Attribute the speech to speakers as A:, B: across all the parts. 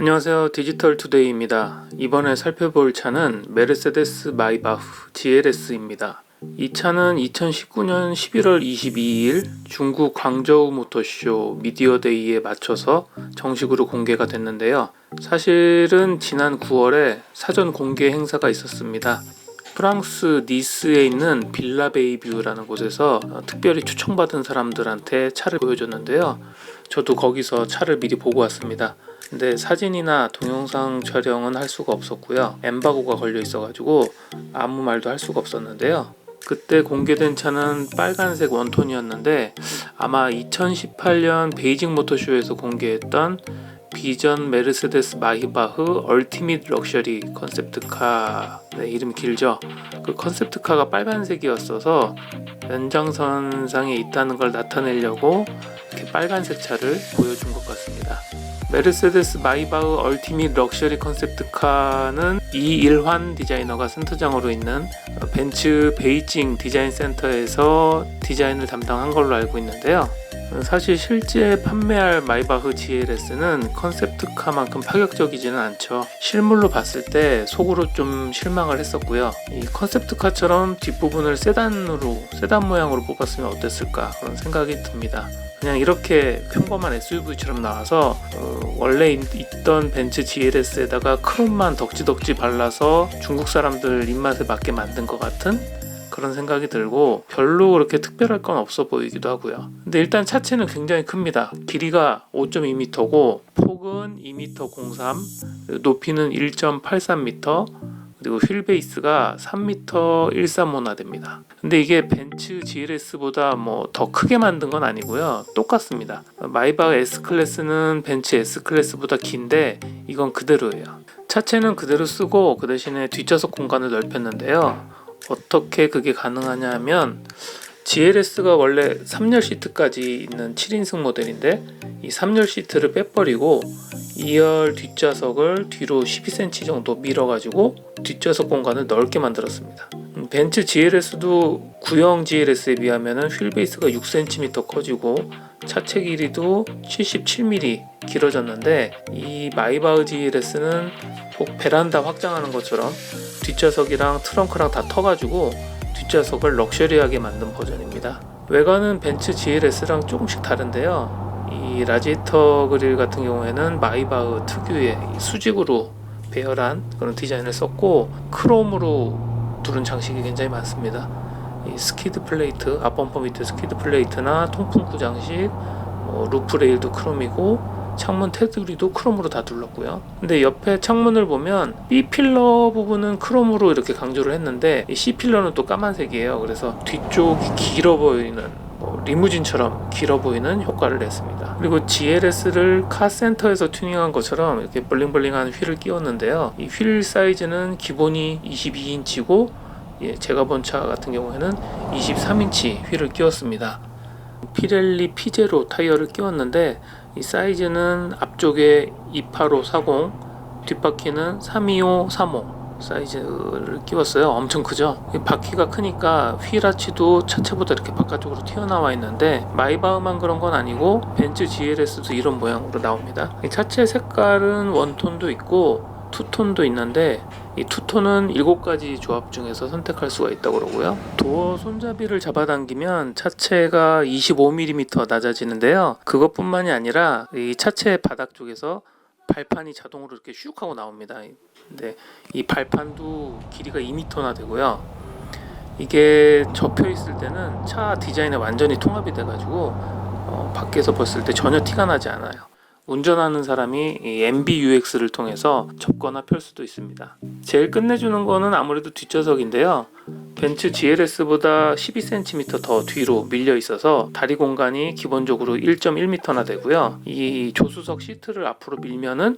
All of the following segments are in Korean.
A: 안녕하세요. 디지털투데이입니다. 이번에 살펴볼 차는 메르세데스 마이바흐 GLS입니다. 이 차는 2019년 11월 22일 중국 광저우 모터쇼 미디어데이에 맞춰서 정식으로 공개가 됐는데요. 사실은 지난 9월에 사전 공개 행사가 있었습니다. 프랑스 니스에 있는 빌라베이뷰라는 곳에서 특별히 초청받은 사람들한테 차를 보여줬는데요. 저도 거기서 차를 미리 보고 왔습니다. 근데 사진이나 동영상 촬영은 할 수가 없었고요. 엠바고가 걸려 있어가지고 아무 말도 할 수가 없었는데요. 그때 공개된 차는 빨간색 원톤이었는데 아마 2018년 베이징 모터쇼에서 공개했던 비전 메르세데스 마이바흐 얼티밋 럭셔리 컨셉트카, 이름이 길죠. 그 컨셉트카가 빨간색이었어서 연장선상에 있다는 걸 나타내려고 이렇게 빨간색 차를 보여준 것 같습니다. 메르세데스 마이바흐 얼티밋 럭셔리 컨셉트카는 이일환 디자이너가 센터장으로 있는 벤츠 베이징 디자인 센터에서 디자인을 담당한 걸로 알고 있는데요. 사실 실제 판매할 마이바흐 GLS는 컨셉트카만큼 파격적이지는 않죠. 실물로 봤을 때 속으로 좀 실망을 했었고요. 이 컨셉트카처럼 뒷부분을 세단 모양으로 뽑았으면 어땠을까 그런 생각이 듭니다. 그냥 이렇게 평범한 SUV처럼 나와서 원래 있던 벤츠 GLS에다가 크롬만 덕지덕지 발라서 중국 사람들 입맛에 맞게 만든 것 같은 그런 생각이 들고 별로 그렇게 특별할 건 없어 보이기도 하고요. 근데 일단 차체는 굉장히 큽니다. 길이가 5.2m고 폭은 2m03, 높이는 1.83m, 그리고 휠베이스가 3m 135나 됩니다. 근데 이게 벤츠 GLS보다 더 크게 만든 건 아니고요. 똑같습니다. 마이바흐 S클래스는 벤츠 S클래스보다 긴데 이건 그대로예요. 차체는 그대로 쓰고 그 대신에 뒷좌석 공간을 넓혔는데요. 어떻게 그게 가능하냐 하면 GLS가 원래 3열 시트까지 있는 7인승 모델인데 이 3열 시트를 빼버리고 2열 뒷좌석을 뒤로 12cm 정도 밀어가지고 뒷좌석 공간을 넓게 만들었습니다. 벤츠 GLS도 구형 GLS에 비하면 휠베이스가 6cm 커지고 차체 길이도 77mm 길어졌는데 이 마이바흐 GLS는 꼭 베란다 확장하는 것처럼 뒷좌석이랑 트렁크랑 다 터가지고 뒷좌석을 럭셔리하게 만든 버전입니다. 외관은 벤츠 GLS랑 조금씩 다른데요. 이 라지에이터 그릴 같은 경우에는 마이바흐 특유의 수직으로 배열한 그런 디자인을 썼고 크롬으로 두른 장식이 굉장히 많습니다. 이 스키드 플레이트, 앞범퍼 밑에 스키드 플레이트나 통풍구 장식, 루프 레일도 크롬이고 창문 테두리도 크롬으로 다 둘렀고요. 근데 옆에 창문을 보면 B필러 부분은 크롬으로 이렇게 강조를 했는데 이 C필러는 또 까만색이에요. 그래서 뒤쪽이 길어 보이는 리무진처럼 길어 보이는 효과를 냈습니다. 그리고 GLS를 카센터에서 튜닝한 것처럼 이렇게 블링블링한 휠을 끼웠는데요. 이 휠 사이즈는 기본이 22인치고 제가 본 차 같은 경우에는 23인치 휠을 끼웠습니다. 피렐리 P0 타이어를 끼웠는데 이 사이즈는 앞쪽에 28540, 뒷바퀴는 32535 사이즈를 끼웠어요. 엄청 크죠? 바퀴가 크니까 휠 아치도 차체보다 이렇게 바깥쪽으로 튀어나와 있는데 마이바흐만 그런 건 아니고 벤츠 GLS도 이런 모양으로 나옵니다. 이 차체 색깔은 원톤도 있고 투톤도 있는데 이 투톤은 7가지 조합 중에서 선택할 수가 있다고 그러고요. 도어 손잡이를 잡아당기면 차체가 25mm 낮아지는데요. 그것뿐만이 아니라 이 차체 바닥 쪽에서 발판이 자동으로 이렇게 슉 하고 나옵니다. 근데 이 발판도 길이가 2m나 되고요. 이게 접혀 있을 때는 차 디자인에 완전히 통합이 돼가지고 밖에서 봤을 때 전혀 티가 나지 않아요. 운전하는 사람이 이 MBUX를 통해서 접거나 펼 수도 있습니다. 제일 끝내주는 거는 아무래도 뒷좌석인데요. 벤츠 GLS보다 12cm 더 뒤로 밀려 있어서 다리 공간이 기본적으로 1.1m나 되고요. 이 조수석 시트를 앞으로 밀면은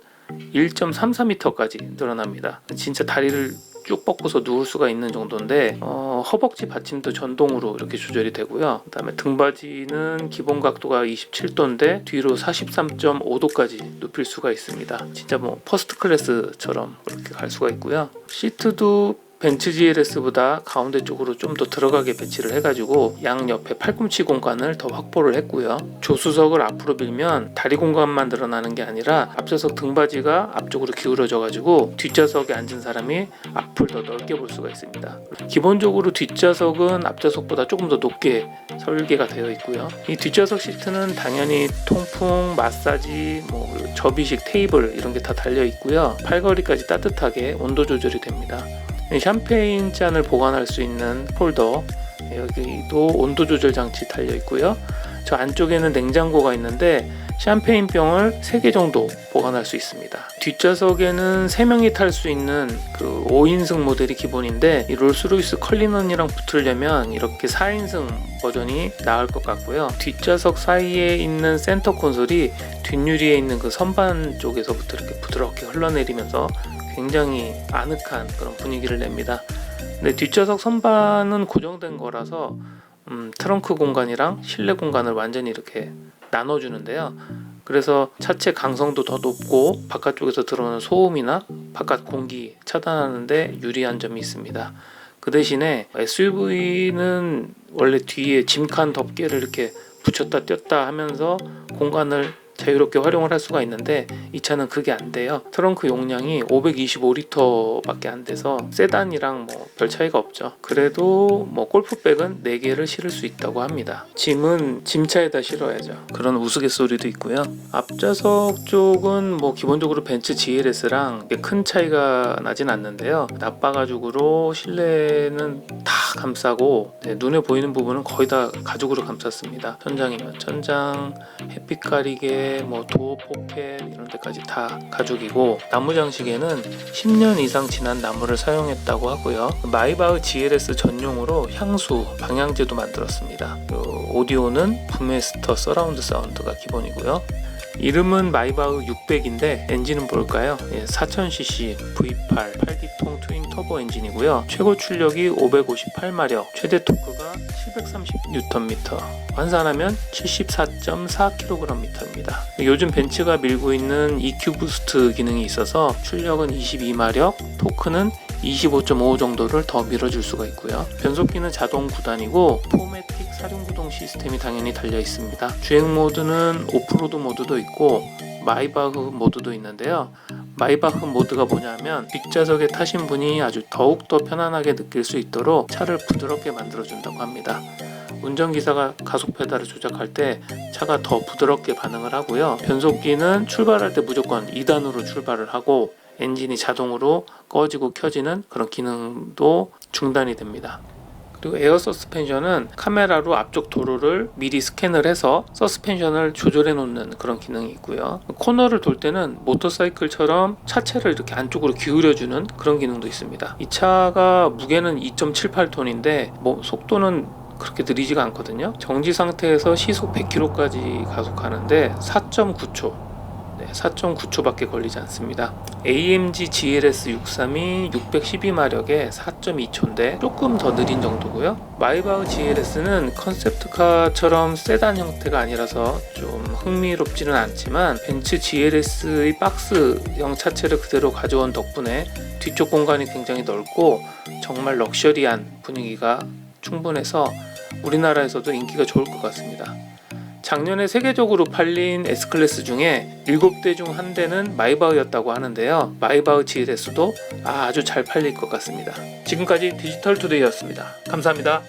A: 1.34m까지 늘어납니다. 진짜 다리를 쭉 뻗고서 누울 수가 있는 정도인데 허벅지 받침도 전동으로 이렇게 조절이 되고요. 그 다음에 등받이는 기본 각도가 27도인데 뒤로 43.5도까지 눕힐 수가 있습니다. 진짜 퍼스트 클래스처럼 그렇게 갈 수가 있고요. 시트도 벤츠 GLS보다 가운데 쪽으로 좀 더 들어가게 배치를 해가지고 양 옆에 팔꿈치 공간을 더 확보를 했고요. 조수석을 앞으로 밀면 다리 공간만 늘어나는 게 아니라 앞좌석 등받이가 앞쪽으로 기울어져가지고 뒷좌석에 앉은 사람이 앞을 더 넓게 볼 수가 있습니다. 기본적으로 뒷좌석은 앞좌석보다 조금 더 높게 설계가 되어 있고요. 이 뒷좌석 시트는 당연히 통풍, 마사지, 접이식 테이블 이런 게 다 달려 있고요. 팔걸이까지 따뜻하게 온도 조절이 됩니다. 샴페인 잔을 보관할 수 있는 홀더, 여기도 온도 조절 장치 달려 있고요. 저 안쪽에는 냉장고가 있는데 샴페인 병을 3개 정도 보관할 수 있습니다. 뒷좌석에는 3명이 탈 수 있는 그 5인승 모델이 기본인데 이 롤스로이스 컬리넌이랑 붙으려면 이렇게 4인승 버전이 나을 것 같고요. 뒷좌석 사이에 있는 센터 콘솔이 뒷유리에 있는 그 선반 쪽에서부터 이렇게 부드럽게 흘러내리면서 굉장히 아늑한 그런 분위기를 냅니다. 근데 뒷좌석 선반은 고정된 거라서 트렁크 공간이랑 실내 공간을 완전히 이렇게 나눠주는데요. 그래서 차체 강성도 더 높고 바깥쪽에서 들어오는 소음이나 바깥 공기 차단하는데 유리한 점이 있습니다. 그 대신에 SUV는 원래 뒤에 짐칸 덮개를 이렇게 붙였다 뗐다 하면서 공간을 자유롭게 활용을 할 수가 있는데 이 차는 그게 안 돼요. 트렁크 용량이 525L 밖에 안 돼서 세단이랑 별 차이가 없죠. 그래도 골프백은 4개를 실을 수 있다고 합니다. 짐은 짐차에다 실어야죠. 그런 우스갯소리도 있고요. 앞좌석 쪽은 기본적으로 벤츠 GLS랑 큰 차이가 나진 않는데요. 나빠가죽으로 실내는 다 감싸고 눈에 보이는 부분은 거의 다 가죽으로 감쌌습니다. 천장이면 천장, 햇빛 가리개, 도어 포켓 이런 데까지 다 가죽이고 나무 장식에는 10년 이상 지난 나무를 사용했다고 하고요. 마이바흐 GLS 전용으로 향수, 방향제도 만들었습니다. 오디오는 붐메스터 서라운드 사운드가 기본이고요. 이름은 마이바흐 600인데 엔진은 뭘까요? 4000cc V8 8기통 트윈 터보 엔진이고요. 최고 출력이 558마력, 최대 토크가 730Nm, 환산하면 74.4kgm입니다. 요즘 벤츠가 밀고 있는 EQ 부스트 기능이 있어서 출력은 22마력, 토크는 25.5 정도를 더 밀어줄 수가 있고요. 변속기는 자동 9단이고 포매틱 사륜구동 시스템이 당연히 달려 있습니다. 주행 모드는 오프로드 모드도 있고 마이바흐 모드도 있는데요. 마이바흐 모드가 뭐냐면 뒷좌석에 타신 분이 아주 더욱더 편안하게 느낄 수 있도록 차를 부드럽게 만들어준다고 합니다. 운전기사가 가속 페달을 조작할 때 차가 더 부드럽게 반응을 하고요. 변속기는 출발할 때 무조건 2단으로 출발을 하고 엔진이 자동으로 꺼지고 켜지는 그런 기능도 중단이 됩니다. 그리고 에어 서스펜션은 카메라로 앞쪽 도로를 미리 스캔을 해서 서스펜션을 조절해 놓는 그런 기능이 있고요. 코너를 돌 때는 모터사이클처럼 차체를 이렇게 안쪽으로 기울여주는 그런 기능도 있습니다. 이 차가 무게는 2.78톤인데 속도는 그렇게 느리지가 않거든요. 정지 상태에서 시속 100km까지 가속하는데 4.9초 4.9초밖에 걸리지 않습니다. AMG GLS 632 612마력에 4.2초인데 조금 더 느린 정도고요. 마이바흐 GLS는 컨셉트카처럼 세단 형태가 아니라서 좀 흥미롭지는 않지만 벤츠 GLS의 박스형 차체를 그대로 가져온 덕분에 뒤쪽 공간이 굉장히 넓고 정말 럭셔리한 분위기가 충분해서 우리나라에서도 인기가 좋을 것 같습니다. 작년에 세계적으로 팔린 S클래스 중에 7대 중 1대는 마이바흐였다고 하는데요. 마이바흐 GLS도 아주 잘 팔릴 것 같습니다. 지금까지 디지털투데이였습니다. 감사합니다.